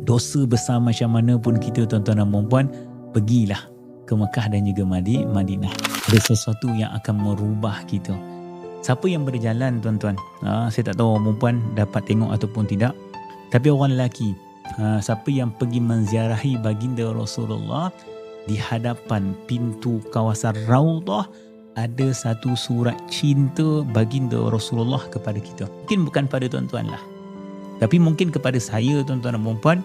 dosa besar macam mana pun kita tuan-tuan dan puan-puan, pergilah ke Mekah dan juga Madinah. Ada sesuatu yang akan merubah kita. Siapa yang berjalan tuan-tuan, saya tak tahu orang perempuan dapat tengok ataupun tidak, tapi orang lelaki, siapa yang pergi menziarahi baginda Rasulullah, di hadapan pintu kawasan Raudhah ada satu surat cinta baginda Rasulullah kepada kita. Mungkin bukan pada tuan-tuan lah, tapi mungkin kepada saya tuan-tuan dan puan-puan,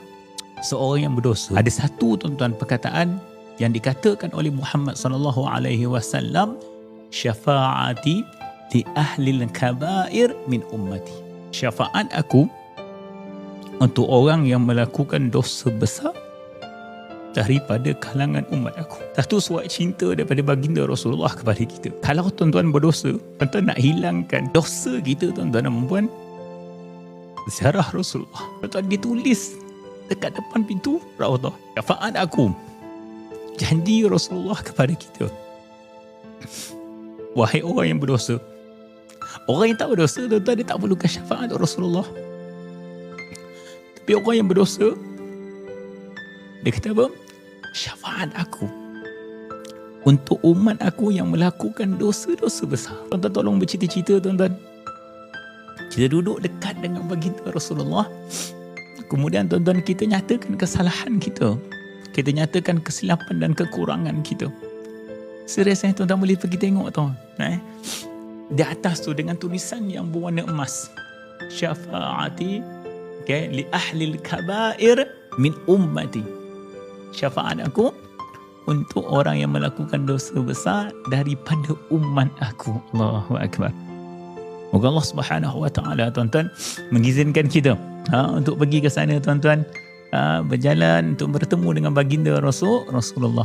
seorang yang berdosa. Ada satu tuan-tuan perkataan yang dikatakan oleh Muhammad sallallahu alaihi wasallam, syafaati li ahli al-kabair min ummati. Syafaat aku untuk orang yang melakukan dosa besar daripada kalangan umat aku. Satu surat cinta daripada baginda Rasulullah kepada kita. Kalau tuan-tuan berdosa, tuan-tuan nak hilangkan dosa kita tuan-tuan dan puan-puan, ziarah Rasulullah. Tuan-tuan ditulis dekat depan pintu Raudhah, syafaat aku, janji Rasulullah kepada kita. Wahai orang yang berdosa, orang yang tak berdosa tuan-tuan, dia tak perlukan syafaat Rasulullah. Tapi orang yang berdosa, dia kata apa? Syafaat aku untuk umat aku yang melakukan dosa-dosa besar. Tuan-tuan tolong bercita-cita tuan-tuan. Kita duduk dekat dengan baginda Rasulullah. Kemudian tuan-tuan kita nyatakan kesalahan kita. Kita nyatakan kesilapan dan kekurangan kita. Serius tuan-tuan boleh pergi tengok tau. Di atas tu dengan tulisan yang berwarna emas. Syafaati li ahli al-kabair min ummati. Syafaat aku untuk orang yang melakukan dosa besar daripada umat aku. Allahu Akbar. Moga Allah Subhanahu Wa Taala tuan-tuan mengizinkan kita untuk pergi ke sana tuan-tuan, berjalan untuk bertemu dengan baginda Rasulullah.